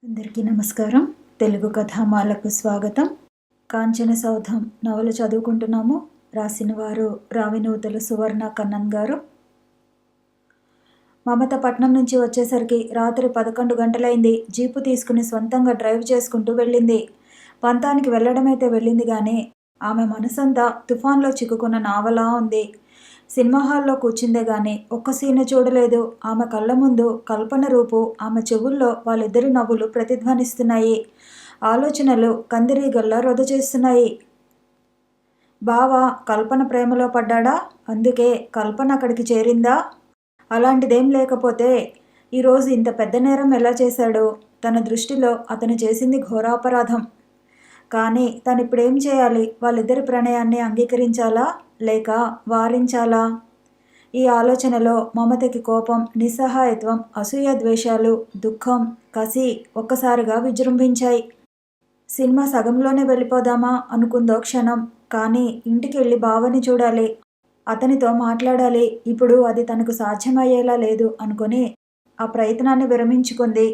అందరికీ నమస్కారం. తెలుగు కథామాలకు స్వాగతం. కాంచన సౌధం నవల చదువుకుంటున్నాము. రాసిన వారు రావినూతల సువర్ణ కన్నన్ గారు. మమత పట్నం నుంచి వచ్చేసరికి రాత్రి 11 గంటలైంది. జీపు తీసుకుని సొంతంగా డ్రైవ్ చేసుకుంటూ వెళ్ళింది. పంతానికి వెళ్ళడమైతే వెళ్ళింది కానీ ఆమె మనసంతా తుఫాన్లో చిక్కుకున్న నావలా ఉంది. సినిమా హాల్లో కూర్చుందే గాని ఒక్క సీను చూడలేదు. ఆమె కళ్ళ ముందు కల్పన రూపు, ఆమె చెవుల్లో వాళ్ళిద్దరి నవ్వులు ప్రతిధ్వనిస్తున్నాయి. ఆలోచనలు కందిరీగల్లా రొద చేస్తున్నాయి. బావ కల్పన ప్రేమలో పడ్డాడా? అందుకే కల్పన అక్కడికి చేరిందా? అలాంటిదేం లేకపోతే ఈరోజు ఇంత పెద్ద నేరం ఎలా చేశాడు? తన దృష్టిలో అతను చేసింది ఘోరాపరాధం. కానీ తనిప్పుడేం చేయాలి? వాళ్ళిద్దరి ప్రణయాన్ని అంగీకరించాలా లేక వారించాలా? ఈ ఆలోచనలో మమతకి కోపం, నిస్సహాయత్వం, అసూయ, ద్వేషాలు, దుఃఖం, కసి ఒక్కసారిగా విజృంభించాయి. సినిమా సగంలోనే వెళ్ళిపోదామా అనుకుందో క్షణం. కానీ ఇంటికి వెళ్ళి బావని చూడాలి, అతనితో మాట్లాడాలి. ఇప్పుడు అది తనకు సాధ్యమయ్యేలా లేదు అనుకుని ఆ ప్రయత్నాన్ని విరమించుకుంది.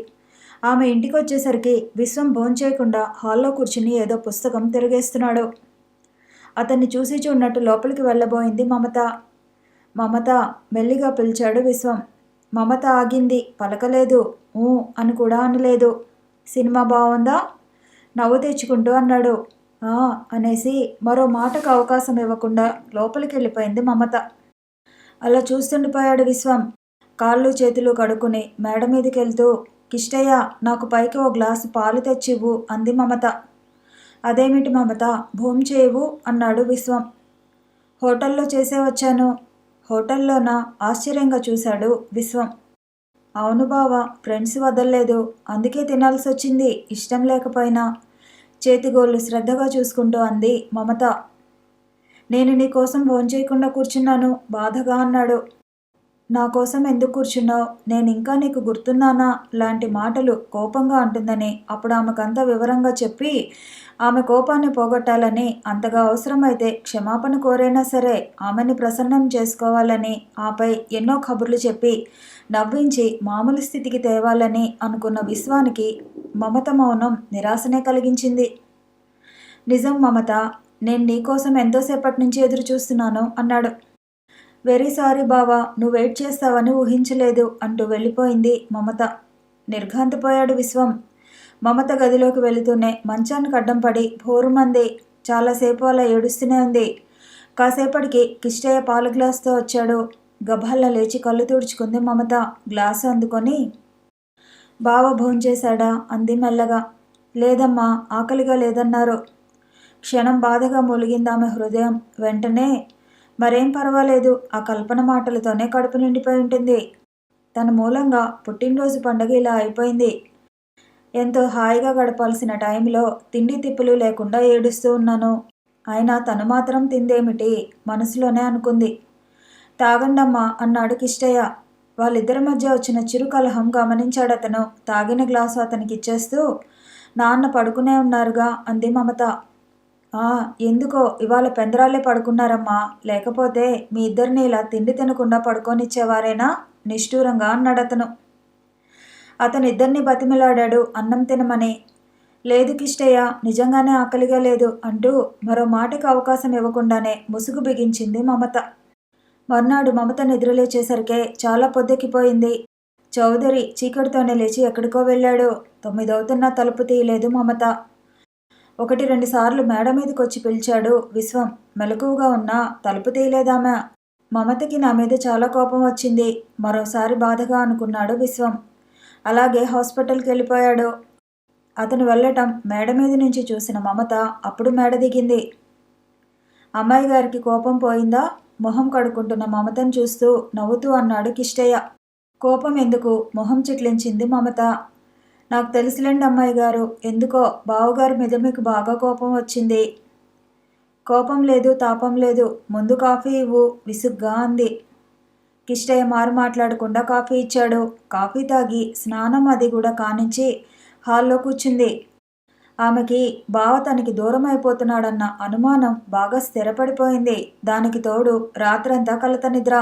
ఆమె ఇంటికి వచ్చేసరికి విశ్వం భోంచేయకుండా హాల్లో కూర్చుని ఏదో పుస్తకం తిరిగేస్తున్నాడు. అతన్ని చూసి చూడనట్టు లోపలికి వెళ్ళబోయింది మమత. మమత మెల్లిగా పిలిచాడు విశ్వం. మమత ఆగింది. పలకలేదు. ఊ అని కూడా అనలేదు. సినిమా బాగుందా? నవ్వు తెచ్చుకుంటూ అన్నాడు. ఆ అనేసి మరో మాటకు అవకాశం ఇవ్వకుండా లోపలికి వెళ్ళిపోయింది మమత. అలా చూస్తుండిపోయాడు విశ్వం. కాళ్ళు చేతులు కడుక్కుని మేడ మీదకి వెళ్తూ, కిష్టయ్య, నాకు పైకి ఓ గ్లాసు పాలు తెచ్చివ్వు అంది మమత. అదేమిటి మమత, భోంచేయవు అన్నాడు విశ్వం. హోటల్లో చేసే వచ్చాను. హోటల్లోనా? ఆశ్చర్యంగా చూశాడు విశ్వం. అవును బావా, ఫ్రెండ్స్ వదల్లేదు, అందుకే తినాల్సి వచ్చింది. ఇష్టం లేకపోయినా చేతిగోళ్ళు శ్రద్ధగా చూసుకుంటూ అంది మమత. నేను నీ కోసం భోంచేయకుండా కూర్చున్నాను బాధగా అన్నాడు. నా కోసం ఎందుకు కూర్చున్నావు? నేను ఇంకా నీకు గుర్తున్నానా లాంటి మాటలు కోపంగా అంటుందని అప్పుడు ఆమెకంతా వివరంగా చెప్పి ఆమె కోపాన్ని పోగొట్టాలని, అంతగా అవసరమైతే క్షమాపణ కోరైనా సరే ఆమెని ప్రసన్నం చేసుకోవాలని, ఆపై ఎన్నో కబుర్లు చెప్పి నవ్వించి మామూలు స్థితికి తేవాలని అనుకున్న విశ్వానికి మమత మౌనం నిరాశనే కలిగించింది. నిజం మమత, నేను నీకోసం ఎంతోసేపటి నుంచి ఎదురు చూస్తున్నాను అన్నాడు. వెరీ సారీ బావా, నువ్వు వెయిట్ చేస్తావని ఊహించలేదు అంటూ వెళ్ళిపోయింది మమత. నిర్ఘాంతపోయాడు విశ్వం. మమత గదిలోకి వెళుతూనే మంచానికి అడ్డం పడి భోరుమంది. చాలాసేపు అలా ఏడుస్తూనే ఉంది. కాసేపటికి కిష్టయ్య పాల గ్లాసుతో వచ్చాడు. గభాల్లో లేచి కళ్ళు తుడుచుకుంది మమత. గ్లాసు అందుకొని, బావ భోంచేశాడా అంది మెల్లగా. లేదమ్మా, ఆకలిగా లేదన్నారు. క్షణం బాధగా మూలిగింది ఆమె హృదయం. వెంటనే, మరేం పర్వాలేదు, ఆ కల్పన మాటలతోనే కడుపు నిండిపోయి ఉంటుంది. తన మూలంగా పుట్టినరోజు పండుగ ఇలా అయిపోయింది. ఎంతో హాయిగా గడపాల్సిన టైంలో తిండి తిప్పులు లేకుండా ఏడుస్తూ ఉన్నాను. అయినా తను మాత్రం తిందేమిటి మనసులోనే అనుకుంది. తాగండమ్మా అన్నాడు కిష్టయ్య. వాళ్ళిద్దరి మధ్య వచ్చిన చిరు కలహం గమనించాడతను. తాగిన గ్లాసు అతనికి ఇచ్చేస్తూ, నాన్న పడుకునే ఉన్నారుగా అంది మమత. ఎందుకో ఇవాళ పెందరాలే పడుకున్నారమ్మా, లేకపోతే మీ ఇద్దరిని ఇలా తిండి తినకుండా పడుకోనిచ్చేవారేనా నిష్ఠూరంగా అన్నాడతను. అతనిద్దరిని బతిమిలాడాడు అన్నం తినమని. లేదు కిష్టయ్య, నిజంగానే ఆకలిగా లేదు అంటూ మరో మాటకు అవకాశం ఇవ్వకుండానే ముసుగు బిగించింది మమత. మర్నాడు మమత నిద్రలేచేసరికే చాలా పొద్దెక్కిపోయింది. చౌదరి చీకటితోనే లేచి ఎక్కడికో వెళ్ళాడు. 9 అవుతున్నా తలుపు తీయలేదు మమత. 1-2 సార్లు మేడ మీదకొచ్చి పిలిచాడు విశ్వం. మెలకువగా ఉన్నా తలుపు తీయలేదామె. మమతకి నా మీద చాలా కోపం వచ్చింది, మరోసారి బాధగా అనుకున్నాడు విశ్వం. అలాగే హాస్పిటల్కి వెళ్ళిపోయాడు. అతను వెళ్ళటం మేడ మీద నుంచి చూసిన మమత అప్పుడు మేడ దిగింది. అమ్మాయి గారికి కోపం పోయిందా? మొహం కడుక్కుంటున్న మమతను చూస్తూ నవ్వుతూ అన్నాడు కిష్టయ్య. కోపం ఎందుకు? మొహం చిట్లించింది మమత. నాకు తెలుసులేండి అమ్మాయి గారు, ఎందుకో బావగారి మీద మీకు బాగా కోపం వచ్చింది. కోపం లేదు, తాపం లేదు, ముందు కాఫీ ఇవ్వు విసుగ్గా అంది. కిష్టయ్య మారు మాట్లాడకుండా కాఫీ ఇచ్చాడు. కాఫీ తాగి స్నానం అది కూడా కానించి హాల్లో కూర్చుంది. ఆమెకి బావ తనకి దూరం అయిపోతున్నాడన్న అనుమానం బాగా స్థిరపడిపోయింది. దానికి తోడు రాత్రంతా కలత నిద్ర.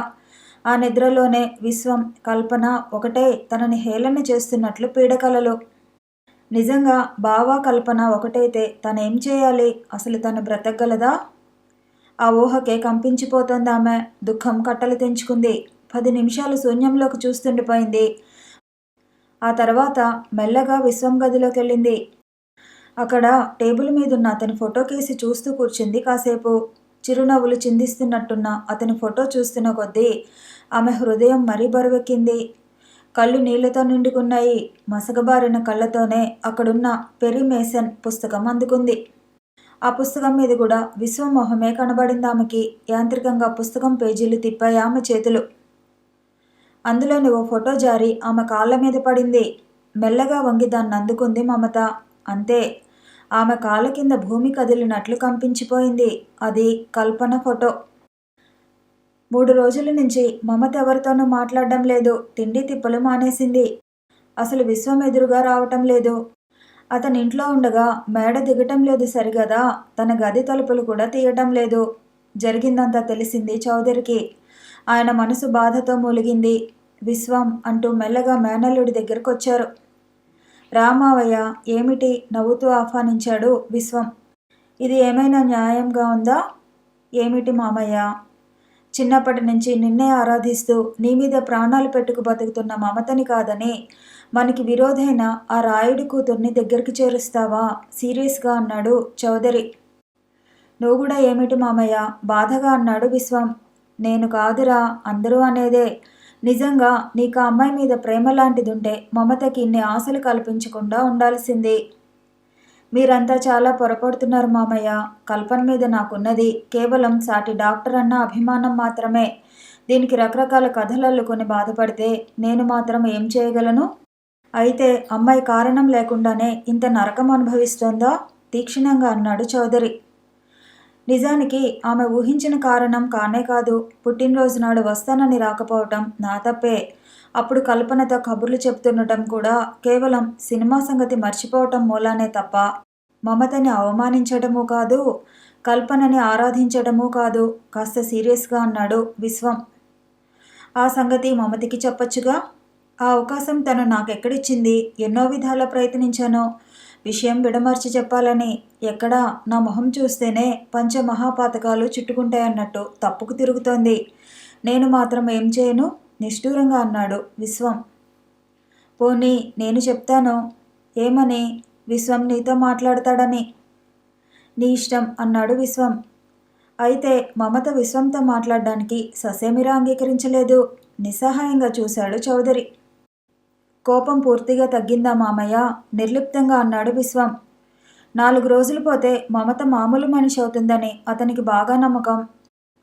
ఆ నిద్రలోనే విశ్వం, కల్పన ఒకటే తనని హేళన చేస్తున్నట్లు పీడకలలు. నిజంగా బావ కల్పన ఒకటైతే తనేం చేయాలి? అసలు తను బ్రతకగలదా? ఆ ఊహకే కంపించిపోతోందామె. దుఃఖం కట్టలు తెంచుకుంది. 10 నిమిషాలు శూన్యంలోకి చూస్తుండిపోయింది. ఆ తర్వాత మెల్లగా విశ్వం గదిలోకెళ్ళింది. అక్కడ టేబుల్ మీదున్న అతని ఫోటో కేసి చూస్తూ కూర్చుంది కాసేపు. చిరునవ్వులు చిందిస్తున్నట్టున్న అతని ఫోటో చూస్తున్న కొద్దీ ఆమె హృదయం మరీ బరువెక్కింది. కళ్ళు నీళ్లతో నిండుకున్నాయి. మసకబారిన కళ్ళతోనే అక్కడున్న పెరీ మేసన్ పుస్తకం అందుకుంది. ఆ పుస్తకం మీద కూడా విశ్వమోహమే కనబడింది ఆమెకి. యాంత్రికంగా పుస్తకం పేజీలు తిప్పాయి ఆమె చేతులు. అందులోని ఓ ఫోటో జారి ఆమె కాళ్ళ మీద పడింది. మెల్లగా వంగి దాన్ని అందుకుంది మమత. అంతే, ఆమె కాళ్ళ కింద భూమి కదిలినట్లు కంపించిపోయింది. అది కల్పన ఫోటో. 3 రోజుల నుంచి మమత ఎవరితోనూ మాట్లాడడం లేదు. తిండి తిప్పలు మానేసింది. అసలు విశ్వం ఎదురుగా రావటం లేదు. అతని ఇంట్లో ఉండగా మేడ దిగటం లేదు సరిగదా, తన గది తలుపులు కూడా తీయటం లేదు. జరిగిందంతా తెలిసింది చౌదరికి. ఆయన మనసు బాధతో మూలిగింది. విశ్వం అంటూ మెల్లగా మేనల్లుడి దగ్గరకొచ్చారు. రామావయ్య, ఏమిటి? నవ్వుతూ ఆహ్వానించాడు విశ్వం. ఇది ఏమైనా న్యాయంగా ఉందా? ఏమిటి మామయ్య? చిన్నప్పటి నుంచి నిన్నే ఆరాధిస్తూ నీ మీద ప్రాణాలు పెట్టుకు బతుకుతున్న మమతని కాదని మనకి విరోధైన ఆ రాయుడి కూతుర్ని దగ్గరికి చేరుస్తావా? సీరియస్గా అన్నాడు చౌదరి. నువ్వు కూడా ఏమిటి మామయ్య? బాధగా అన్నాడు విశ్వం. నేను కాదురా, అందరూ అనేదే. నిజంగా నీకు ఆ అమ్మాయి మీద ప్రేమ లాంటిదుంటే మమతకి ఇన్ని ఆశలు కల్పించకుండా ఉండాల్సింది. మీరంతా చాలా పొరపడుతున్నారు మామయ్య. కల్పన మీద నాకున్నది కేవలం సాటి డాక్టర్ అన్న అభిమానం మాత్రమే. దీనికి రకరకాల కథలు అల్లుకొని బాధపడితే నేను మాత్రం ఏం చేయగలను? అయితే అమ్మాయి కారణం లేకుండానే ఇంత నరకం అనుభవిస్తోందా? తీక్షణంగా అన్నాడు చౌదరి. నిజానికి ఆమె ఊహించిన కారణం కానే కాదు. పుట్టినరోజు నాడు వస్తానని రాకపోవటం నా తప్పే. అప్పుడు కల్పనతో కబుర్లు చెప్తుండటం కూడా కేవలం సినిమా సంగతి మర్చిపోవటం మూలానే తప్ప మమతని అవమానించటమూ కాదు, కల్పనని ఆరాధించటమూ కాదు. కాస్త సీరియస్గా అన్నాడు విశ్వం. ఆ సంగతి మమతికి చెప్పొచ్చుగా. ఆ అవకాశం తను నాకెక్కడిచ్చింది? ఎన్నో విధాల ప్రయత్నించాను విషయం విడమర్చి చెప్పాలని. ఎక్కడా నా మొహం చూస్తేనే పంచమహాపాతకాలు చుట్టుకుంటాయన్నట్టు తప్పుకు తిరుగుతోంది. నేను మాత్రం ఏం చేయను? నిష్ఠూరంగా అన్నాడు విశ్వం. పోనీ నేను చెప్తాను. ఏమని? విశ్వం నీతో మాట్లాడతాడని. నీ ఇష్టం అన్నాడు విశ్వం. అయితే మమత విశ్వంతో మాట్లాడడానికి ససేమిరా అంగీకరించలేదు. నిస్సహాయంగా చూశాడు చౌదరి. కోపం పూర్తిగా తగ్గిందా మామయ్య? నిర్లిప్తంగా అన్నాడు విశ్వం. 4 రోజులు పోతే మమత మామూలు మనిషి అవుతుందని అతనికి బాగా నమ్మకం.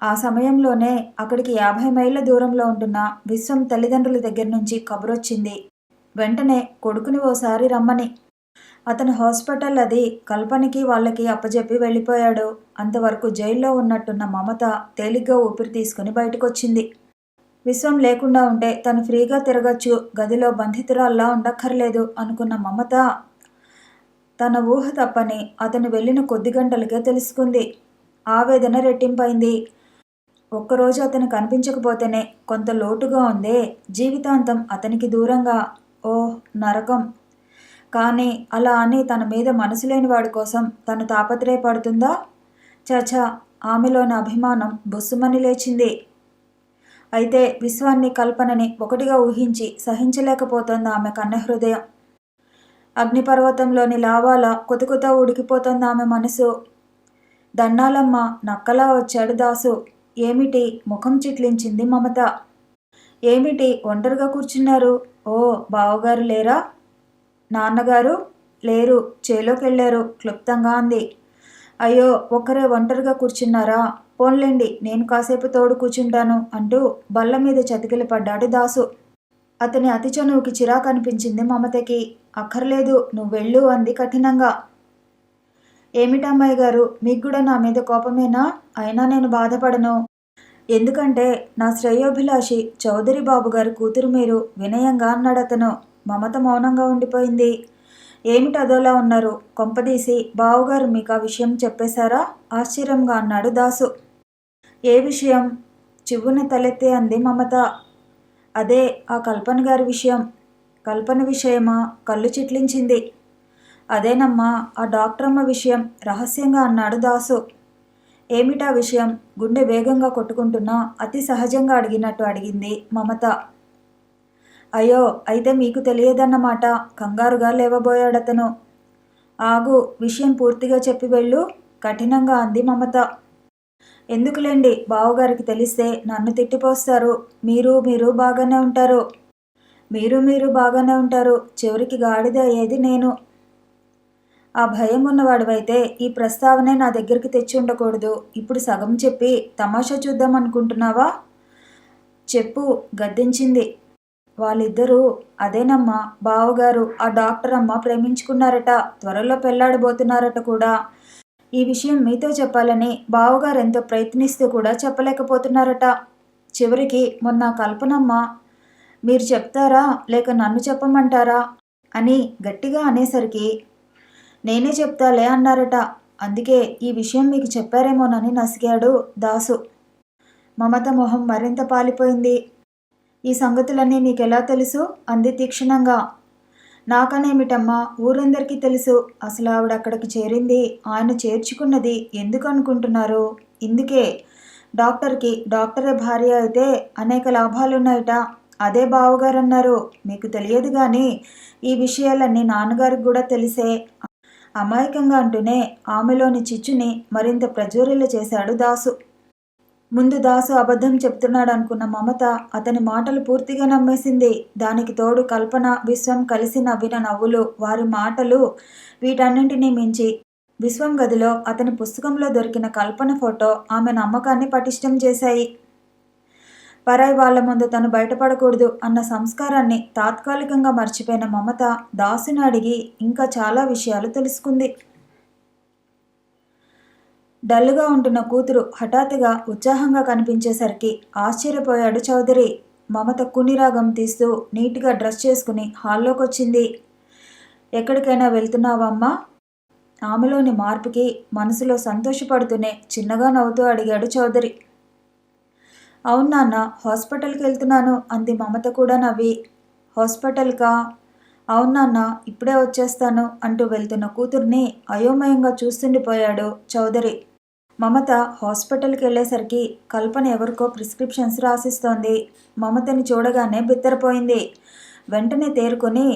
ఆ సమయంలోనే అక్కడికి 50 మైళ్ళ దూరంలో ఉంటున్న విశ్వం తల్లిదండ్రుల దగ్గర నుంచి కబురొచ్చింది. వెంటనే కొడుకుని ఓసారి రమ్మని. అతను హాస్పిటల్ అది కల్పనకి వాళ్ళకి అప్పజెప్పి వెళ్ళిపోయాడు. అంతవరకు జైల్లో ఉన్నట్టున్న మమత తేలిగ్గా ఊపిరి తీసుకుని బయటకొచ్చింది. విశ్వం లేకుండా ఉంటే తను ఫ్రీగా తిరగచ్చు, గదిలో బంధితురాల్లా ఉండక్కర్లేదు అనుకున్న మమత తన ఊహ తప్పని అతను వెళ్ళిన కొద్ది గంటలకే తెలుసుకుంది. ఆవేదన రెట్టింపైంది. ఒక్కరోజు అతను కనిపించకపోతేనే కొంత లోటుగా ఉందే. జీవితాంతం అతనికి దూరంగా. ఓహ్ నరకం. కానీ అలా అని తన మీద మనసు లేని వాడి కోసం తను తాపత్రయపడుతుందా? చచా, ఆమెలోని అభిమానం బుస్సుమని లేచింది. అయితే విశ్వాన్ని కల్పనని ఒకటిగా ఊహించి సహించలేకపోతోంది ఆమె కన్న హృదయం. అగ్నిపర్వతంలోని లావాలా కొతుకుతో ఉడికిపోతోంది ఆమె మనసు. దన్నాలమ్మ, నక్కలా వచ్చాడు దాసు. ఏమిటి? ముఖం చిట్లించింది మమత. ఏమిటి ఒంటరిగా కూర్చున్నారు? ఓ, బావగారు లేరా? నాన్నగారు లేరు, చేలోకెళ్ళారు క్లుప్తంగా అంది. అయ్యో, ఒక్కరే ఒంటరిగా కూర్చున్నారా? పోన్లేండి, నేను కాసేపు తోడు కూర్చుంటాను అంటూ బల్ల మీద చతికిల పడ్డాడు దాసు. అతని అతి చనువుకి చిరాకు అనిపించింది మమతకి. అక్కర్లేదు, నువ్వెళ్ళు అంది కఠినంగా. ఏమిటమ్మాయి గారు, మీకు కూడా నా మీద కోపమేనా? అయినా నేను బాధపడను. ఎందుకంటే నా శ్రేయోభిలాషి చౌదరి బాబు గారి కూతురు మీరు, వినయంగా అన్నాడతను. మమత మౌనంగా ఉండిపోయింది. ఏమిటి అదోలా ఉన్నారు? కొంపదీసి బావుగారు మీకు ఆ విషయం చెప్పేశారా? ఆశ్చర్యంగా అన్నాడు దాసు. ఏ విషయం? చివ్వున తలెత్తే అంది మమత. అదే, ఆ కల్పన గారి విషయం. కల్పన విషయమా? కళ్ళు చిట్లించింది. అదేనమ్మా, ఆ డాక్టరమ్మ విషయం రహస్యంగా అన్నాడు దాసు. ఏమిటా విషయం? గుండె వేగంగా కొట్టుకుంటున్నా అతి సహజంగా అడిగినట్టు అడిగింది మమత. అయ్యో, అయితే మీకు తెలియదన్నమాట, కంగారుగా లేవబోయాడతను. ఆగు, విషయం పూర్తిగా చెప్పి వెళ్ళు, కఠినంగా అంది మమత. ఎందుకులేండి, బావగారికి తెలిస్తే నన్ను తిట్టిపోస్తారు. మీరు బాగానే ఉంటారు. మీరు బాగానే ఉంటారు, చివరికి గాడిద అయ్యేది నేను. ఆ భయం ఉన్నవాడివైతే ఈ ప్రస్తావనే నా దగ్గరికి తెచ్చి ఉండకూడదు. ఇప్పుడు సగం చెప్పి తమాషా చూద్దాం అనుకుంటున్నావా? చెప్పు, గద్దించింది. వాళ్ళిద్దరూ, అదేనమ్మా, బావగారు ఆ డాక్టర్ అమ్మ ప్రేమించుకున్నారట, త్వరలో పెళ్లాడబోతున్నారట కూడా. ఈ విషయం మీతో చెప్పాలని బావగారు ఎంతో ప్రయత్నిస్తూ కూడా చెప్పలేకపోతున్నారట. చివరికి మొన్న కల్పనమ్మ, మీరు చెప్తారా లేక నన్ను చెప్పమంటారా అని గట్టిగా అనేసరికి నేనే చెప్తాలే అన్నారట. అందుకే ఈ విషయం మీకు చెప్పారేమోనని నసిగాడు దాసు. మమత మొహం మరింత పాలిపోయింది. ఈ సంగతులన్నీ నీకెలా తెలుసు అంది తీక్షణంగా. నాకనేమిటమ్మా, ఊరందరికీ తెలుసు. అసలు ఆవిడ అక్కడికి చేరింది, ఆయన చేర్చుకున్నది ఎందుకు అనుకుంటున్నారు? ఇందుకే. డాక్టరే భార్య అయితే అనేక లాభాలున్నాయట. అదే బావగారన్నారు. మీకు తెలియదు కానీ ఈ విషయాలన్నీ నాన్నగారికి కూడా తెలిసే. అమాయకంగా అంటూనే ఆమెలోని చిచ్చుని మరింత ప్రజ్వరిల్ల చేశాడు దాసు. ముందు దాసు అబద్ధం చెప్తున్నాడు అనుకున్న మమత అతని మాటలు పూర్తిగా నమ్మేసింది. దానికి తోడు కల్పన, విశ్వం కలిసి నవ్విన నవ్వులు, వారి మాటలు, వీటన్నింటినీ మించి విశ్వం గదిలో అతని పుస్తకంలో దొరికిన కల్పన ఫోటో ఆమె నమ్మకాన్ని పటిష్టం చేశాయి. పరాయి వాళ్ల ముందు తను బయటపడకూడదు అన్న సంస్కారాన్ని తాత్కాలికంగా మర్చిపోయిన మమత దాసుని అడిగి ఇంకా చాలా విషయాలు తెలుసుకుంది. డల్లుగా ఉంటున్న కూతురు హఠాత్తుగా ఉత్సాహంగా కనిపించేసరికి ఆశ్చర్యపోయాడు చౌదరి. మమత కునిరాగం తీస్తూ నీట్గా డ్రెస్ చేసుకుని హాల్లోకొచ్చింది. ఎక్కడికైనా వెళ్తున్నావమ్మా? ఆమెలోని మార్పుకి మనసులో సంతోషపడుతూనే చిన్నగా నవ్వుతూ అడిగాడు చౌదరి. అవును నాన్న, హాస్పిటల్కి వెళ్తున్నాను అంది మమత కూడా నవ్వి. హాస్పిటల్కా? అవును నాన్న, ఇప్పుడే వచ్చేస్తాను అంటూ వెళ్తున్న కూతుర్ని అయోమయంగా చూస్తుండిపోయాడు చౌదరి. మమత హాస్పిటల్కి వెళ్ళేసరికి కల్పన ఎవరికో ప్రిస్క్రిప్షన్స్ రాసిస్తోంది. మమతని చూడగానే బిత్తరపోయింది. వెంటనే తేరుకొని,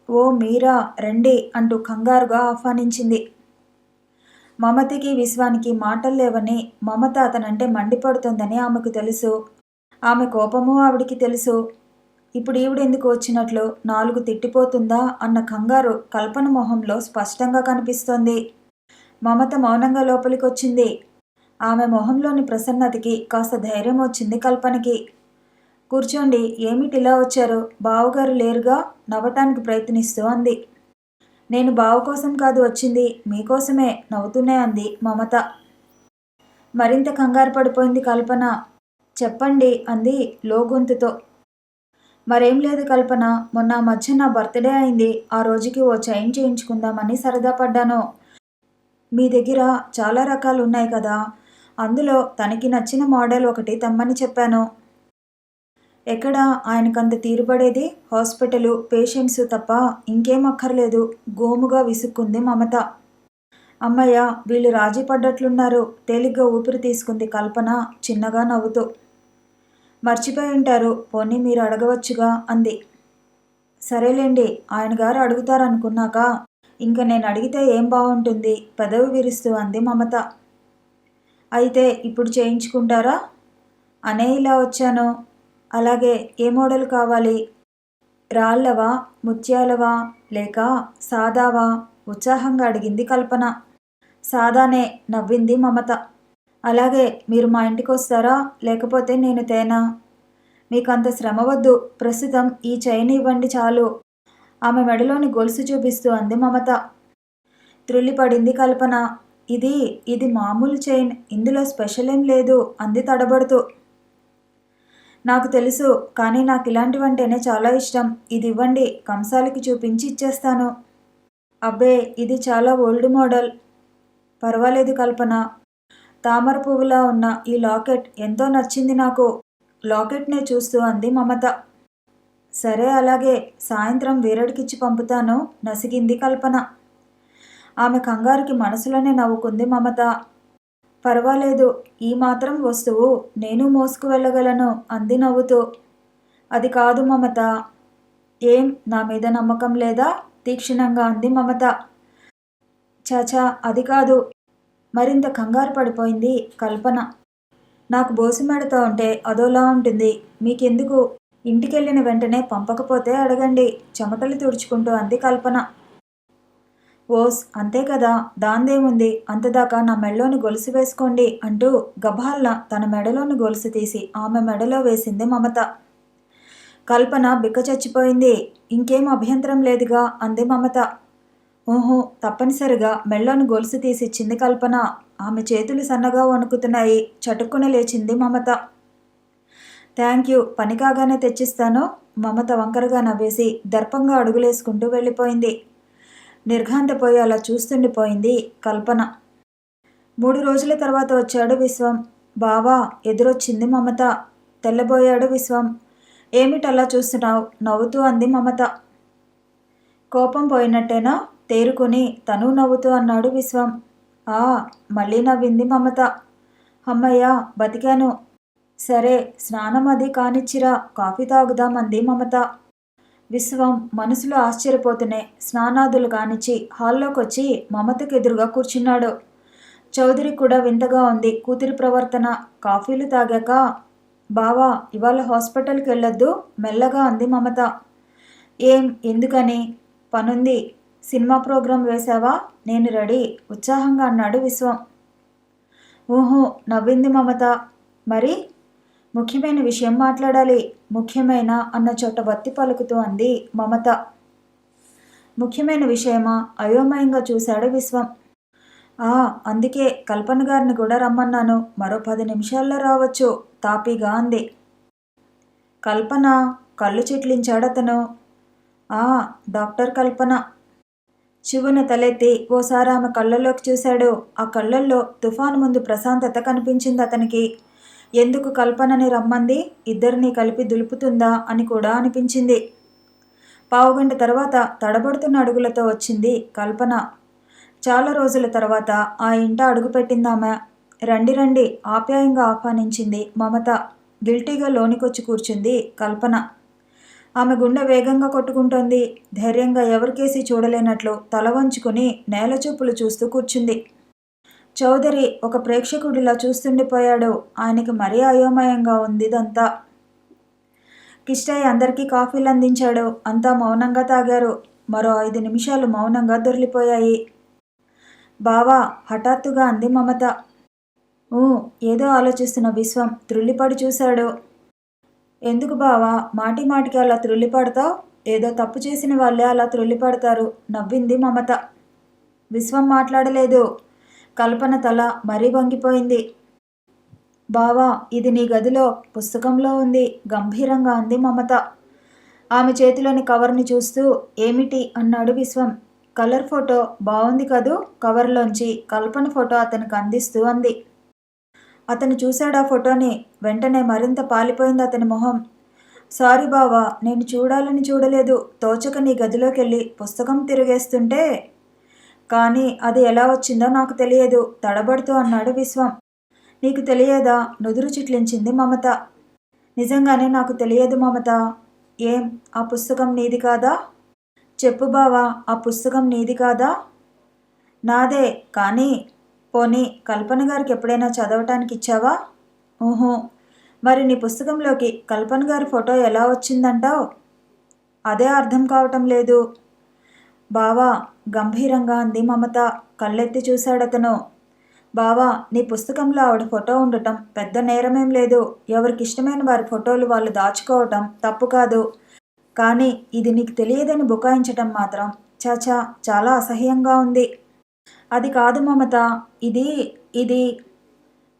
ఓ మీరా, రండి అంటూ కంగారుగా ఆహ్వానించింది. మమతకి, విశ్వానికి మాటలు లేవని, మమత అతనంటే మండిపడుతోందని ఆమెకు తెలుసు. ఆమె కోపము ఆవిడికి తెలుసు. ఇప్పుడు ఈవిడెందుకు వచ్చినట్లు, 4 తిట్టిపోతుందా అన్న కంగారు కల్పన మొహంలో స్పష్టంగా కనిపిస్తోంది. మమత మౌనంగా లోపలికొచ్చింది. ఆమె మొహంలోని ప్రసన్నతకి కాస్త ధైర్యం వచ్చింది కల్పనకి. కూర్చోండి, ఏమిటిలా వచ్చారు? బావగారు లేరుగా నవ్వటానికి ప్రయత్నిస్తూ అంది. నేను బావ కోసం కాదు వచ్చింది, మీకోసమే నవ్వుతూనే అంది మమత. మరింత కంగారు పడిపోయింది కల్పన. చెప్పండి అంది లోగొంతుతో. మరేం లేదు కల్పన, మొన్న మధ్య నా బర్త్డే అయింది. ఆ రోజుకి ఓ చైన్ చేయించుకుందామని సరదా పడ్డాను. మీ దగ్గర చాలా రకాలు ఉన్నాయి కదా, అందులో తనకి నచ్చిన మోడల్ ఒకటి తెమ్మని చెప్పాను. ఎక్కడ ఆయనకంత తీరుబడేది? హాస్పిటలు, పేషెంట్స్ తప్ప ఇంకేం అక్కర్లేదు గోముగా విసుక్కుంది మమత. అమ్మయ్య, వీళ్ళు రాజీ పడ్డట్లున్నారు తేలిగ్గా ఊపిరి తీసుకుంది కల్పన చిన్నగా నవ్వుతూ. మర్చిపోయి ఉంటారు, పోనీ మీరు అడగవచ్చుగా అంది. సరేలేండి, ఆయన గారు అడుగుతారనుకున్నాక ఇంక నేను అడిగితే ఏం బాగుంటుంది పెదవి విరుస్తూ అంది మమత. అయితే ఇప్పుడు చేయించుకుంటారా అనే ఇలా వచ్చాను. అలాగే, ఏ మోడల్ కావాలి? రాళ్ళవా, ముత్యాలవా, లేక సాదావా ఉత్సాహంగా అడిగింది కల్పన. సాదానే నవ్వింది మమత. అలాగే, మీరు మా ఇంటికి వస్తారా లేకపోతే నేను తేనా? మీకంత శ్రమ వద్దు, ప్రస్తుతం ఈ చైన్ ఇవ్వండి చాలు. ఆమె మెడలోని గొలుసు చూపిస్తూ అంది మమత. త్రుళ్ళిపడింది కల్పన. ఇది మామూలు చైన్, ఇందులో స్పెషల్ ఏం లేదు అంది తడబడుతూ. నాకు తెలుసు, కానీ నాకు ఇలాంటివంటేనే చాలా ఇష్టం. ఇది ఇవ్వండి, కంసాలికి చూపించి ఇచ్చేస్తాను. అబ్బే, ఇది చాలా ఓల్డ్ మోడల్. పర్వాలేదు కల్పన, తామర పువ్వులా ఉన్న ఈ లాకెట్ ఎంతో నచ్చింది నాకు. లాకెట్నే చూస్తూ అంది మమత. సరే అలాగే, సాయంత్రం వీరడికిచ్చి పంపుతాను నసిగింది కల్పన. ఆమె కంగారుకి మనసులోనే నవ్వుకుంది మమత. పర్వాలేదు, ఈ మాత్రం వస్తువు నేను మోసుకు వెళ్ళగలను అంది నవ్వుతూ. అది కాదు మమత. ఏం, నా మీద నమ్మకం లేదా? తీక్షణంగా అంది మమత. చాచా, అది కాదు. మరింత కంగారు పడిపోయింది కల్పన. నాకు బోసిమెడతో ఉంటే అదోలా ఉంటుంది. మీకెందుకు? ఇంటికెళ్ళిన వెంటనే పంపకపోతే అడగండి చెమటలు తుడుచుకుంటూ అంది కల్పన. ఓస్, అంతే కదా, దాందేముంది, అంతదాకా నా మెడలోని గొలుసు వేసుకోండి అంటూ గభాల్న తన మెడలోని గొలుసు తీసి ఆమె మెడలో వేసింది మమత. కల్పన బిక్క చచ్చిపోయింది. ఇంకేం అభ్యంతరం లేదుగా అంది మమత. ఓహో, తప్పనిసరిగా మెడలోని గొలుసు తీసిచ్చింది కల్పన. ఆమె చేతులు సన్నగా వణుకుతున్నాయి. చటుక్కున లేచింది మమత. థ్యాంక్ యూ, పని కాగానే తెచ్చిస్తాను. మమత వంకరగా నవ్వేసి దర్పంగా అడుగులేసుకుంటూ వెళ్ళిపోయింది. నిర్ఘాంతపోయి అలా చూస్తుండిపోయింది కల్పన. 3 రోజుల తర్వాత వచ్చాడు విశ్వం. బావా, ఎదురొచ్చింది మమత. తెల్లబోయాడు విశ్వం. ఏమిటలా చూస్తున్నావు? నవ్వుతూ అంది మమత. కోపం పోయినట్టేనా? తేరుకుని తను నవ్వుతూ అన్నాడు విశ్వం. ఆ, మళ్ళీ నవ్వింది మమత. అమ్మయ్య, బతికాను. సరే, స్నానం అది కానిచ్చిరా, కాఫీ తాగుదామంది మమత. విశ్వం మనసులో ఆశ్చర్యపోతూనే స్నానాదులు కానిచ్చి హాల్లోకొచ్చి మమతకు ఎదురుగా కూర్చున్నాడు. చౌదరి కూడా వింతగా ఉంది కూతురి ప్రవర్తన. కాఫీలు తాగాక, బావా, ఇవాళ హాస్పిటల్కి వెళ్ళొద్దు మెల్లగా అంది మమత. ఏం, ఎందుకని? పనుంది. సినిమా ప్రోగ్రాం వేశావా? నేను రెడీ ఉత్సాహంగా అన్నాడు విశ్వం. ఊహు, నవ్వింది మమత. మరి? ముఖ్యమైన విషయం మాట్లాడాలి. ముఖ్యమైన అన్న చోట వత్తి పలుకుతూ అంది మమత. ముఖ్యమైన విషయమా? అయోమయంగా చూశాడు విశ్వం. అందుకే కల్పన గారిని కూడా రమ్మన్నాను. మరో 10 నిమిషాల్లో రావచ్చు తాపీగా అంది. కల్పన? కళ్ళు చిట్లించాడతను. డాక్టర్ కల్పన. శివుని తలెత్తి ఓసారి ఆమె కళ్ళల్లోకి చూశాడు. ఆ కళ్ళల్లో తుఫాను ముందు ప్రశాంతత కనిపించింది అతనికి. ఎందుకు కల్పనని రమ్మంది? ఇద్దరినీ కలిపి దులుపుతుందా అని కూడా అనిపించింది. పావుగంట తర్వాత తడబడుతున్న అడుగులతో వచ్చింది కల్పన. చాలా రోజుల తర్వాత ఆ ఇంట అడుగుపెట్టిందామె. రండి రండి ఆప్యాయంగా ఆహ్వానించింది మమత. గిల్టీగా లోనికొచ్చి కూర్చుంది కల్పన. ఆమె గుండె వేగంగా కొట్టుకుంటోంది. ధైర్యంగా ఎవరికేసి చూడలేనట్లు తల వంచుకుని నేలచూపులు చూస్తూ కూర్చుంది. చౌదరి ఒక ప్రేక్షకుడిలా చూస్తుండిపోయాడు. ఆయనకి మరీ అయోమయంగా ఉంది ఇదంతా. కిష్టయ్య అందరికీ కాఫీలు అందించాడు. అంతా మౌనంగా తాగారు. మరో 5 నిమిషాలు మౌనంగా దొర్లిపోయాయి. బావా, హఠాత్తుగా అంది మమత. ఏదో ఆలోచిస్తున్న విశ్వం త్రుళ్ళిపడి చూశాడు. ఎందుకు బావా మాటి మాటికి అలా త్రుళ్ళిపడతావు? ఏదో తప్పు చేసిన వాళ్ళే అలా త్రుళ్ళిపడతారు నవ్వింది మమత. విశ్వం మాట్లాడలేదు. కల్పన తల మరీ వంగిపోయింది. బావా, ఇది నీ గదిలో పుస్తకంలో ఉంది గంభీరంగా అంది మమత. ఆమె చేతిలోని కవర్ని చూస్తూ ఏమిటి అన్నాడు విశ్వం. కలర్ ఫోటో బాగుంది కదూ? కవర్లోంచి కల్పన ఫోటో అతనికి అందిస్తూ అంది. అతను చూశాడు ఆ ఫోటోని. వెంటనే మరింత పాలిపోయింది అతని మొహం. సారీ బావా, నేను చూడాలని చూడలేదు. తోచక నీ గదిలోకెళ్ళి పుస్తకం తిరిగేస్తుంటే. కానీ అది ఎలా వచ్చిందో నాకు తెలియదు తడబడుతూ అన్నాడు విశ్వం. నీకు తెలియదా? నుదురు చిట్లించింది మమత. నిజంగానే నాకు తెలియదు మమత. ఏం, ఆ పుస్తకం నీది కాదా? చెప్పు బావా, ఆ పుస్తకం నీది కాదా? నాదే, కానీ పోనీ కల్పన గారికి ఎప్పుడైనా చదవటానికి ఇచ్చావా? ఓహో, మరి నీ పుస్తకంలోకి కల్పన గారి ఫోటో ఎలా వచ్చిందంటావు? అదే అర్థం కావటం లేదు బావా, గంభీరంగా అంది మమత. కళ్ళెత్తి చూశాడతను. బావా, నీ పుస్తకంలో ఆవిడ ఫోటో ఉండటం పెద్ద నేరమేం లేదు. ఎవరికిష్టమైన వారి ఫోటోలు వాళ్ళు దాచుకోవటం తప్పు కాదు. కానీ ఇది నీకు తెలియదని బుకాయించటం మాత్రం చాచా చాలా అసహ్యంగా ఉంది. అది కాదు మమత, ఇది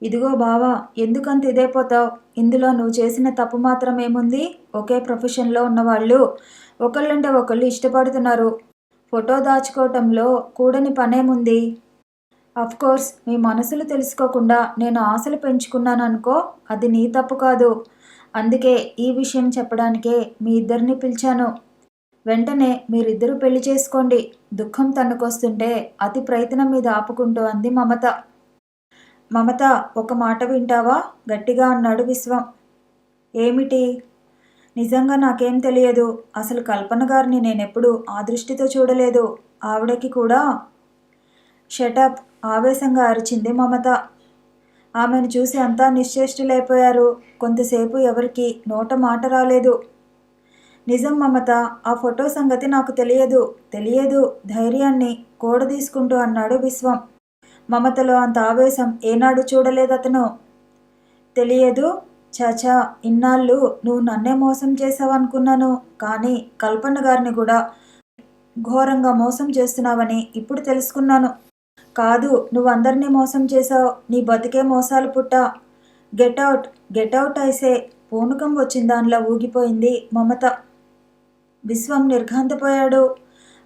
ఇదిగో బావా, ఎందుకంత ఇదైపోతావు? ఇందులో నువ్వు చేసిన తప్పు మాత్రం ఏముంది? ఒకే ప్రొఫెషన్లో ఉన్నవాళ్ళు ఒకళ్ళంటే ఒకళ్ళు ఇష్టపడుతున్నారు. ఫోటో దాచుకోవటంలో కూడని పనేముంది? అఫ్కోర్స్ మీ మనసులు తెలుసుకోకుండా నేను ఆశలు పెంచుకున్నాననుకో, అది నీ తప్పు కాదు. అందుకే ఈ విషయం చెప్పడానికే మీ ఇద్దరిని పిలిచాను. వెంటనే మీరిద్దరూ పెళ్లి చేసుకోండి. దుఃఖం తన్నుకొస్తుంటే అతి ప్రయత్నం మీద ఆపుకుంటూ అంది మమత. మమత, ఒక మాట వింటావా? గట్టిగా అన్నాడు విశ్వం. ఏమిటి? నిజంగా నాకేం తెలియదు. అసలు కల్పన గారిని నేనెప్పుడు ఆ దృష్టితో చూడలేదు. ఆవిడకి కూడా. షటప్! ఆవేశంగా అరిచింది మమత. ఆమెను చూసి అంతా నిశ్చేష్టులైపోయారు. కొంతసేపు ఎవరికి నోట మాట రాలేదు. నిజం మమత, ఆ ఫోటో సంగతి నాకు తెలియదు ధైర్యాన్ని కూడదీసుకుంటూ అన్నాడు విశ్వం. మమతలో అంత ఆవేశం ఏనాడు చూడలేదతను. తెలియదు? చాచా, ఇన్నాళ్ళు నువ్వు నన్నే మోసం చేసావనుకున్నాను. కానీ కల్పన గారిని కూడా ఘోరంగా మోసం చేస్తున్నావని ఇప్పుడు తెలుసుకున్నాను. కాదు, నువ్వు అందరినీ మోసం చేశావు. నీ బతికే మోసాలు పుట్ట. గెటౌట్ ఐసే. పూనకం వచ్చిన దానిలా ఊగిపోయింది మమత. విశ్వం నిర్ఘాంతపోయాడు.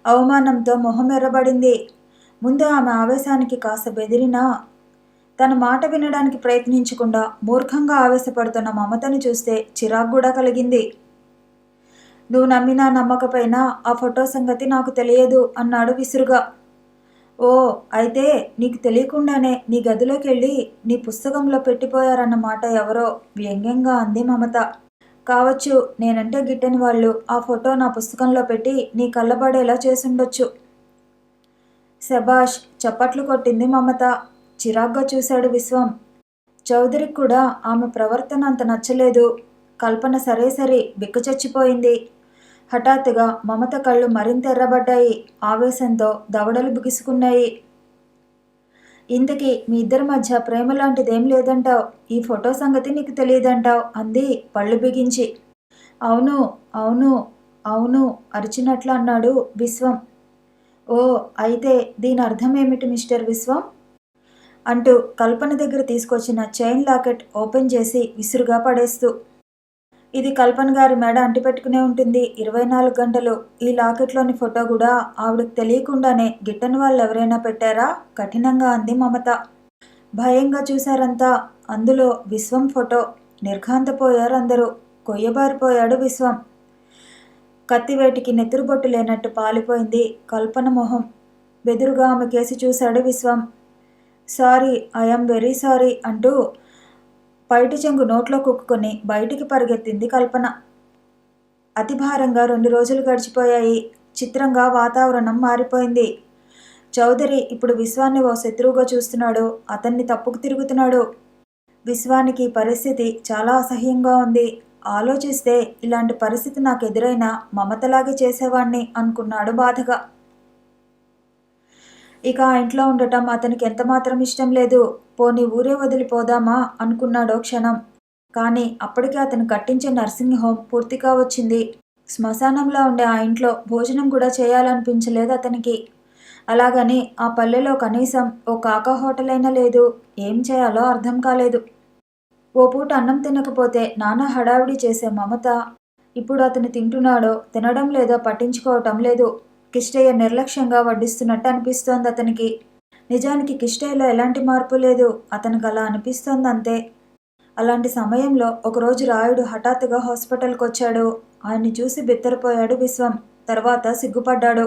అవమానంతో మొహం ఎర్రబడింది. ముందు ఆమె ఆవేశానికి కాస్త బెదిరినా తన మాట వినడానికి ప్రయత్నించకుండా మూర్ఖంగా ఆవేశపడుతున్న మమతని చూస్తే చిరాకు కూడా కలిగింది. నువ్వు నమ్మినా నమ్మకపోయినా ఆ ఫోటో సంగతి నాకు తెలియదు అన్నాడు విసురుగా. ఓ, అయితే నీకు తెలియకుండానే నీ గదిలోకి వెళ్ళి నీ పుస్తకంలో పెట్టిపోయారన్నమాట ఎవరో వ్యంగ్యంగా అంది మమత. కావచ్చు, నేనంటే గిట్టని వాళ్ళు ఆ ఫోటో నా పుస్తకంలో పెట్టి నీ కళ్ళబడేలా చేసుండొచ్చు. శభాష్! చప్పట్లు కొట్టింది మమత. చిరాగ్గా చూశాడు విశ్వం. చౌదరికి కూడా ఆమె ప్రవర్తన అంత నచ్చలేదు. కల్పన సరే బిక్కచచ్చిపోయింది. హఠాత్తుగా మమత కళ్ళు మరింత ఎర్రబడ్డాయి. ఆవేశంతో దవడలు బిగుసుకున్నాయి. ఇంతకీ మీ ఇద్దరి మధ్య ప్రేమ లాంటిదేం లేదంటావు. ఈ ఫోటో సంగతి నీకు తెలియదంటావు అంది పళ్ళు బిగించి. అవును అవును అవును అరిచినట్లు అన్నాడు విశ్వం. ఓ, అయితే దీని అర్థం ఏమిటి మిస్టర్ విశ్వం? అంటూ కల్పన దగ్గర తీసుకొచ్చిన చైన్ లాకెట్ ఓపెన్ చేసి విసురుగా పడేస్తూ. ఇది కల్పన గారి మెడ అంటిపెట్టుకునే ఉంటుంది 24 గంటలు. ఈ లాకెట్లోని ఫోటో కూడా ఆవిడకు తెలియకుండానే గిట్టని వాళ్ళు ఎవరైనా పెట్టారా? కఠినంగా అంది మమత. భయంగా చూశారంతా. అందులో విశ్వం ఫోటో. నిర్ఘాంతపోయారందరూ. కొయ్యబారిపోయాడు విశ్వం. కత్తివేటికి నెత్తురుబొట్టు లేనట్టు పాలిపోయింది కల్పన మొహం. బెదురుగా ఆమె కేసి చూశాడు విశ్వం. సారీ, ఐఎమ్ వెరీ సారీ అంటూ పైటి చెంగు నోట్లో కుక్కుని బయటికి పరిగెత్తింది కల్పన. అతి భారంగా 2 రోజులు గడిచిపోయాయి. చిత్రంగా వాతావరణం మారిపోయింది. చౌదరి ఇప్పుడు విశ్వాన్ని ఓ శత్రువుగా చూస్తున్నాడు. అతన్ని తప్పుకు తిరుగుతున్నాడు. విశ్వానికి పరిస్థితి చాలా అసహ్యంగా ఉంది. ఆలోచిస్తే ఇలాంటి పరిస్థితి నాకు ఎదురైనా మమతలాగే చేసేవాణ్ణి అనుకున్నాడు బాధగా. ఇక ఆ ఇంట్లో ఉండటం అతనికి ఎంతమాత్రం ఇష్టం లేదు. పోనీ ఊరే వదిలిపోదామా అనుకున్నాడో క్షణం. కానీ అప్పటికే అతను కట్టించే నర్సింగ్ హోమ్ పూర్తిగా వచ్చింది. శ్మశానంలో ఉండే ఆ ఇంట్లో భోజనం కూడా చేయాలనిపించలేదు అతనికి. అలాగని ఆ పల్లెలో కనీసం ఓ కాకా హోటల్ అయినా లేదు. ఏం చేయాలో అర్థం కాలేదు. ఓ పూట అన్నం తినకపోతే నానా హడావిడి చేసే మమత ఇప్పుడు అతను తింటున్నాడో తినడం లేదో పట్టించుకోవటం లేదు. కిష్టయ్య నిర్లక్ష్యంగా వడ్డిస్తున్నట్టు అనిపిస్తోంది అతనికి. నిజానికి కిష్టయ్యలో ఎలాంటి మార్పు లేదు. అతనికి అలా అనిపిస్తోందంతే. అలాంటి సమయంలో ఒకరోజు రాయుడు హఠాత్తుగా హాస్పిటల్కి వచ్చాడు. ఆయన్ని చూసి బిత్తరపోయాడు విశ్వం. తర్వాత సిగ్గుపడ్డాడు.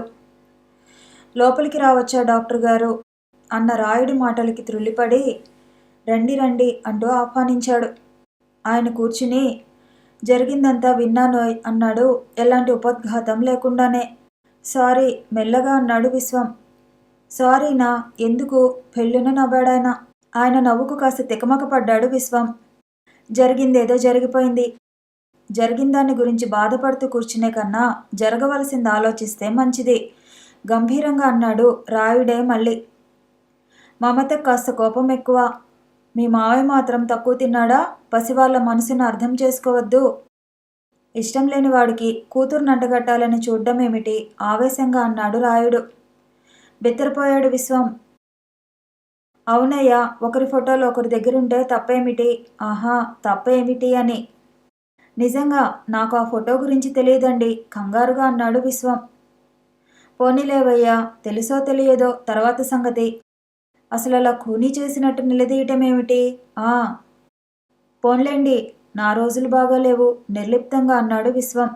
లోపలికి రావచ్చా డాక్టర్ గారు అన్న రాయుడి మాటలకి త్రుళ్ళిపడి రండి అంటూ ఆహ్వానించాడు. ఆయన కూర్చుని జరిగిందంతా విన్నానోయ్ అన్నాడు ఎలాంటి ఉపద్ఘాతం లేకుండానే. సారీ మెల్లగా అన్నాడు విశ్వం. సారీనా? ఎందుకు? పెళ్ళున నవ్వాడాయన. ఆయన నవ్వుకు కాస్త తికమక పడ్డాడు విశ్వం. జరిగిందేదో జరిగిపోయింది. జరిగిన దాని గురించి బాధపడుతూ కూర్చునే కన్నా జరగవలసింది ఆలోచిస్తే మంచిది గంభీరంగా అన్నాడు రాయుడే మళ్ళీ. మమతకు కాస్త కోపం ఎక్కువ. మీ మావయ్య మాత్రం తక్కువ తిన్నాడా? పసివాళ్ళ మనసును అర్థం చేసుకోవద్దు. ఇష్టం లేని వాడికి కూతురు నంటగట్టాలని చూడ్డం ఏమిటి? ఆవేశంగా అన్నాడు రాయుడు. బిత్తరపోయాడు విశ్వం. అవునయ్యా, ఒకరి ఫోటోలు ఒకరి దగ్గరుంటే తప్పేమిటి? ఆహా, తప్పేమిటి అని. నిజంగా నాకు ఆ ఫోటో గురించి తెలియదండి కంగారుగా అన్నాడు విశ్వం. పోనీలేవయ్యా, తెలుసో తెలియదో తర్వాత సంగతి. అసలు అలా ఖూనీ చేసినట్టు నిలదీయటమేమిటి? పోన్లేండి, నా రోజులు బాగాలేవు నిర్లిప్తంగా అన్నాడు విశ్వం.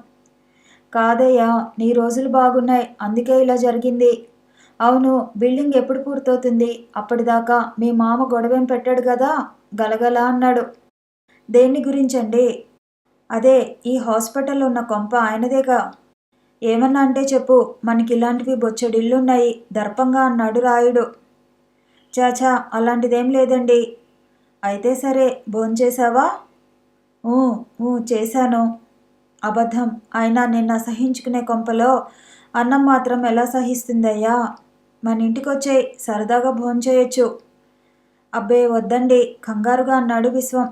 కాదయ్యా, నీ రోజులు బాగున్నాయి, అందుకే ఇలా జరిగింది. అవును, బిల్డింగ్ ఎప్పుడు పూర్తవుతుంది? అప్పటిదాకా మీ మామ గొడవేం పెట్టాడు కదా? గలగలా అన్నాడు. దేన్ని గురించండి? అదే, ఈ హాస్పిటల్లో ఉన్న కొంప ఆయనదేగా. ఏమన్నా అంటే చెప్పు, మనకిలాంటివి బొచ్చెడిల్లున్నాయి దర్పంగా అన్నాడు రాయుడు. చాచా, అలాంటిదేం లేదండి. అయితే సరే, భోంచేశావా? ఊ ఊ చేశాను. అబద్ధం. అయినా నిన్న సహించుకునే కొంపలో అన్నం మాత్రం ఎలా సహిస్తుందయ్యా? మన ఇంటికొచ్చేయ్, సరదాగా భోంచేయొచ్చు. అబ్బే వద్దండి, కంగారుగా అన్నాడు విశ్వం.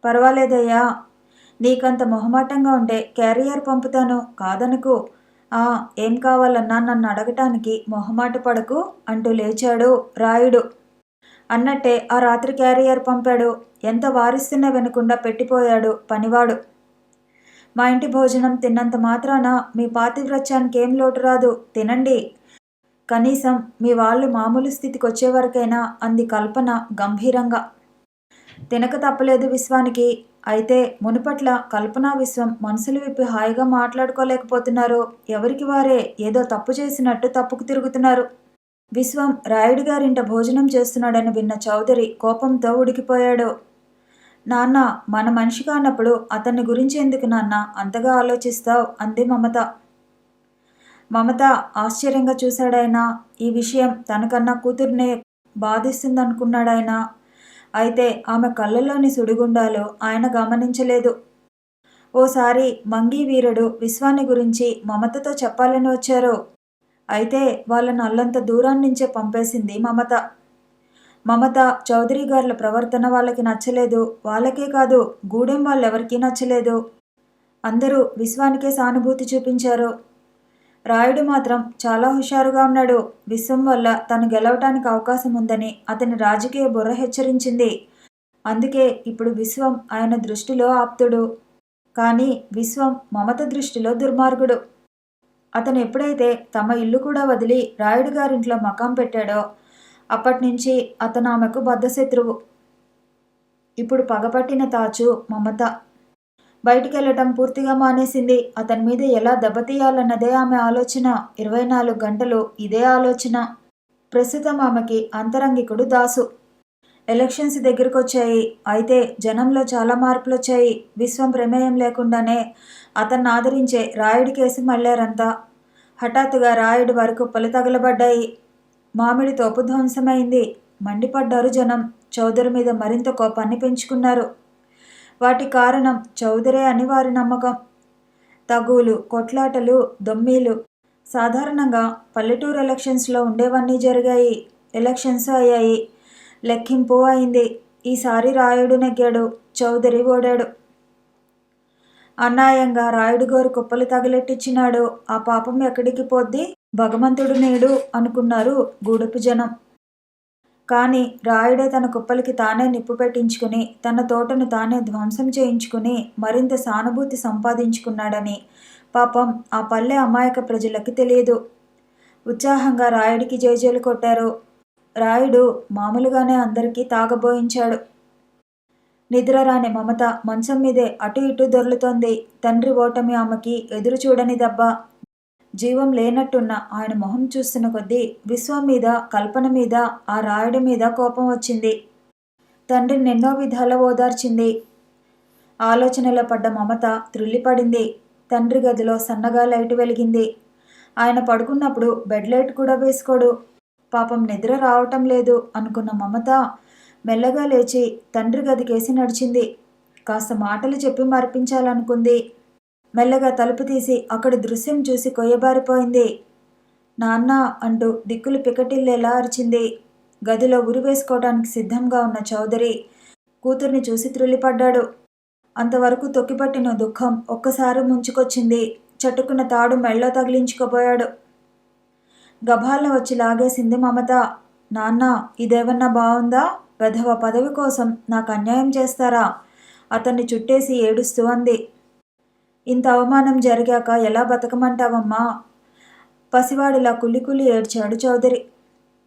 పర్వాలేదయ్యా, నీకంత మొహమాటంగా ఉంటే క్యారియర్ పంపుతాను, కాదనుకు. ఏం కావాలన్నా నన్ను అడగటానికి మొహమాట పడకు అంటూ లేచాడు రాయుడు. అన్నట్టే ఆ రాత్రి క్యారియర్ పంపాడు. ఎంత వారిస్తున్నా వినకుండా పెట్టిపోయాడు పనివాడు. మా ఇంటి భోజనం తిన్నంత మాత్రాన మీ పాతివ్రత్యానికి ఏం లోటు రాదు, తినండి. కనీసం మీ వాళ్ళు మామూలు స్థితికి వచ్చేవరకైనా అంది కల్పన గంభీరంగా. తినక తప్పలేదు విశ్వానికి. అయితే మునుపట్ల కల్పనా విశ్వం మనసులు విప్పి హాయిగా మాట్లాడుకోలేకపోతున్నారు. ఎవరికి వారే ఏదో తప్పు చేసినట్టు తప్పుకు తిరుగుతున్నారు. విశ్వం రాయుడు గారింట భోజనం చేస్తున్నాడని విన్న చౌదరి కోపంతో ఉడికిపోయాడు. నాన్న, మన మనిషి కానప్పుడు అతన్ని గురించి ఎందుకు నాన్న అంతగా ఆలోచిస్తావు? అంది మమత. మమత ఆశ్చర్యంగా చూశాడాయన. ఈ విషయం తనకన్నా కూతుర్నే బాధిస్తుందనుకున్నాడాయన. అయితే ఆమె కళ్ళలోని సుడిగుండాలు ఆయన గమనించలేదు. ఓసారి మంగీ వీరుడు విశ్వాన్ని గురించి మమతతో చెప్పాలని వచ్చారు. అయితే వాళ్ళను అల్లంత దూరాన్నించే పంపేసింది మమత. మమత చౌదరి గార్ల ప్రవర్తన వాళ్ళకి నచ్చలేదు. వాళ్ళకే కాదు, గూడెం వాళ్ళెవరికీ నచ్చలేదు. అందరూ విశ్వానికే సానుభూతి చూపించారు. రాయుడు మాత్రం చాలా హుషారుగా ఉన్నాడు. విశ్వం వల్ల తను గెలవటానికి అవకాశం ఉందని అతని రాజకీయ బుర్ర హెచ్చరించింది. అందుకే ఇప్పుడు విశ్వం ఆయన దృష్టిలో ఆప్తుడు. కానీ విశ్వం మమత దృష్టిలో దుర్మార్గుడు. అతను ఎప్పుడైతే తమ ఇల్లు కూడా వదిలి రాయుడు గారింట్లో మకాం పెట్టాడో అప్పటినుంచి అతను ఆమెకు బద్ధశత్రువు. ఇప్పుడు పగపట్టిన తాచు మమత. బయటికెళ్ళటం పూర్తిగా మానేసింది. అతని మీద ఎలా దెబ్బతీయాలన్నదే ఆమె ఆలోచన. 24 గంటలు ఇదే ఆలోచన. ప్రస్తుతం ఆమెకి అంతరంగికుడు దాసు. ఎలక్షన్స్ దగ్గరకొచ్చాయి. అయితే జనంలో చాలా మార్పులొచ్చాయి. విశ్వం ప్రమేయం లేకుండానే అతన్ని ఆదరించే రాయుడి కేసి మళ్ళారంతా. హఠాత్తుగా రాయుడు వరకుప్పలు తగలబడ్డాయి. మామిడి తోపు ధ్వంసమైంది. మండిపడ్డారు జనం. చౌదరి మీద మరింత కోపాన్ని పెంచుకున్నారు. వాటి కారణం చౌదరే అని వారి నమ్మకం. తగులు, కొట్లాటలు, దొమ్మీలు సాధారణంగా పల్లెటూరు ఎలక్షన్స్లో ఉండేవన్నీ జరిగాయి. ఎలక్షన్స్ అయ్యాయి. లెక్కింపు అయింది. ఈసారి రాయుడు నెగ్గాడు. చౌదరి ఓడాడు. అన్యాయంగా రాయుడు గారు కుప్పలు తగిలెట్టించినాడు. ఆ పాపం ఎక్కడికి పోద్ది? భగవంతుడు నేడు అనుకున్నారు గూడెపు జనం. కానీ రాయుడే తన కుప్పలకి తానే నిప్పు పెట్టించుకుని తన తోటను తానే ధ్వంసం చేయించుకుని మరింత సానుభూతి సంపాదించుకున్నాడని పాపం ఆ పల్లె అమాయక ప్రజలకి తెలియదు. ఉత్సాహంగా రాయుడికి జేజేలు కొట్టారు. రాయుడు మామూలుగానే అందరికీ తాగబోయించాడు. నిద్రరాని మమత మంచం మీదే అటు ఇటు దొర్లుతోంది. తండ్రి ఓటమి ఆమెకి ఎదురు చూడని దెబ్బ. జీవం లేనట్టున్న ఆయన మొహం చూస్తున్న కొద్దీ విశ్వం మీద, కల్పన మీద, ఆ రాయుడి మీద కోపం వచ్చింది. తండ్రిని ఎన్నో విధాల ఓదార్చింది. ఆలోచనలో పడ్డ మమత త్రుళ్ళిపడింది. తండ్రి గదిలో సన్నగా లైటు వెలిగింది. ఆయన పడుకున్నప్పుడు బెడ్ లైట్ కూడా వేసుకోడు. పాపం నిద్ర రావటం లేదు అనుకున్న మమత మెల్లగా లేచి తండ్రి గదికేసి నడిచింది. కాస్త మాటలు చెప్పి మరిపించాలనుకుంది. మెల్లగా తలుపు తీసి అక్కడి దృశ్యం చూసి కొయ్యబారిపోయింది. నాన్న అంటూ దిక్కులు పికటిల్లేలా అరిచింది. గదిలో ఉరి వేసుకోవడానికి సిద్ధంగా ఉన్న చౌదరి కూతుర్ని చూసి త్రుళ్ళిపడ్డాడు. అంతవరకు తొక్కిపట్టిన దుఃఖం ఒక్కసారి ముంచుకొచ్చింది. చట్టుకున్న తాడు మెళ్ళో తగిలించుకోబోయాడు. గభాలను వచ్చి లాగేసింది మమత. నాన్న, ఇదేమన్నా బావుందా? వెధవ పదవి కోసం నాకు అన్యాయం చేస్తారా? అతన్ని చుట్టేసి ఏడుస్తూ అంది. ఇంత అవమానం జరిగాక ఎలా బతకమంటావమ్మా? పసివాడిలా కుల్లి ఏడ్చాడు చౌదరి.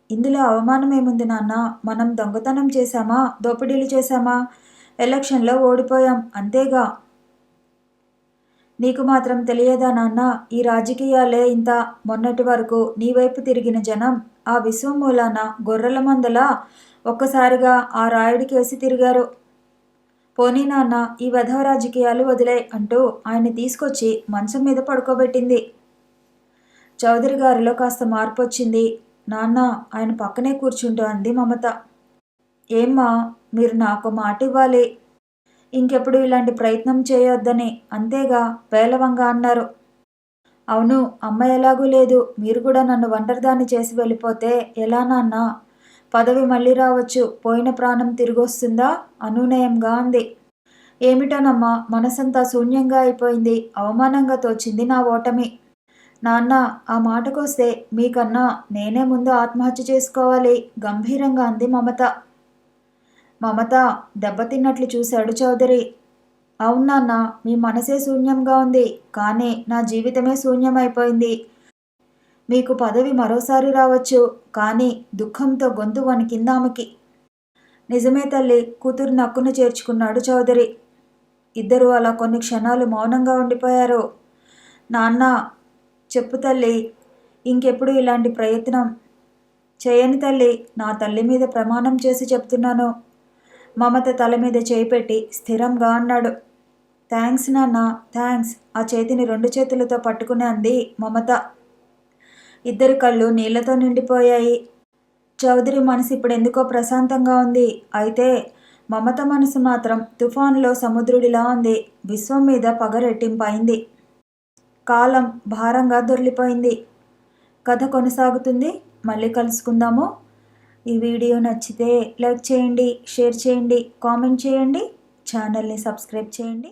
ఇందులో అవమానం ఏముంది నాన్న? మనం దొంగతనం చేశామా, దోపిడీలు చేశామా? ఎలక్షన్లో ఓడిపోయాం, అంతేగా. నీకు మాత్రం తెలియదా నాన్న, ఈ రాజకీయాలే ఇంత. మొన్నటి వరకు నీ వైపు తిరిగిన జనం ఆ విశ్వం మూలాన గొర్రెల మందలా ఒక్కసారిగా ఆ రాయుడి కేసి తిరిగారు. పోనీ నాన్న, ఈ వెధవ రాజకీయాలు వదిలే అంటూ ఆయన్ని తీసుకొచ్చి మంచం మీద పడుకోబెట్టింది. చౌదరి గారిలో కాస్త మార్పు వచ్చింది. నాన్న, ఆయన పక్కనే కూర్చుంటూ అంది మమత. ఏమ్మా, మీరు నాకు మాట ఇవ్వాలి. ఇంకెప్పుడు ఇలాంటి ప్రయత్నం చేయొద్దని, అంతేగా పేలవంగా అన్నారు. అవును, అమ్మ ఎలాగూ లేదు. మీరు కూడా నన్ను ఒంటరిదాన్ని చేసి వెళ్ళిపోతే ఎలా నాన్న? పదవి మళ్ళీ రావచ్చు, పోయిన ప్రాణం తిరిగొస్తుందా? అనునయంగా అంది. ఏమిటోనమ్మా, మనసంతా శూన్యంగా అయిపోయింది. అవమానంగా తోచింది నా ఓటమి. నాన్న, ఆ మాటకొస్తే మీకన్నా నేనే ముందు ఆత్మహత్య చేసుకోవాలి గంభీరంగా అంది మమత. మమత దెబ్బతిన్నట్లు చూశాడు చౌదరి. అవునాన్న, మీ మనసే శూన్యంగా ఉంది, కానీ నా జీవితమే శూన్యమైపోయింది. మీకు పదవి మరోసారి రావచ్చు, కానీ దుఃఖంతో గొంతు వణికిందామెకి. నిజమే తల్లి, కూతురు నక్కును చేర్చుకున్నాడు చౌదరి. ఇద్దరూ అలా కొన్ని క్షణాలు మౌనంగా ఉండిపోయారు. నాన్న, చెప్పు తల్లి, ఇంకెప్పుడు ఇలాంటి ప్రయత్నం చేయని తల్లి, నా తల్లి మీద ప్రమాణం చేసి చెప్తున్నాను. మమత తల మీద చేయి పెట్టి స్థిరంగా అన్నాడు. థ్యాంక్స్ నాన్న, థ్యాంక్స్. ఆ చేతిని 2 చేతులతో పట్టుకుని అంది మమత. ఇద్దరి కళ్ళు నీళ్లతో నిండిపోయాయి. చౌదరి మనసు ఇప్పుడెందుకో ప్రశాంతంగా ఉంది. అయితే మమత మనసు మాత్రం తుఫాన్లో సముద్రుడిలా ఉంది. విశ్వం మీద పగ రెట్టింపైంది. కాలం భారంగా దొర్లిపోయింది. కథ కొనసాగుతుంది. మళ్ళీ కలుసుకుందాము. ఈ వీడియో నచ్చితే లైక్ చేయండి, షేర్ చేయండి, కామెంట్ చేయండి, ఛానల్ని సబ్స్క్రైబ్ చేయండి.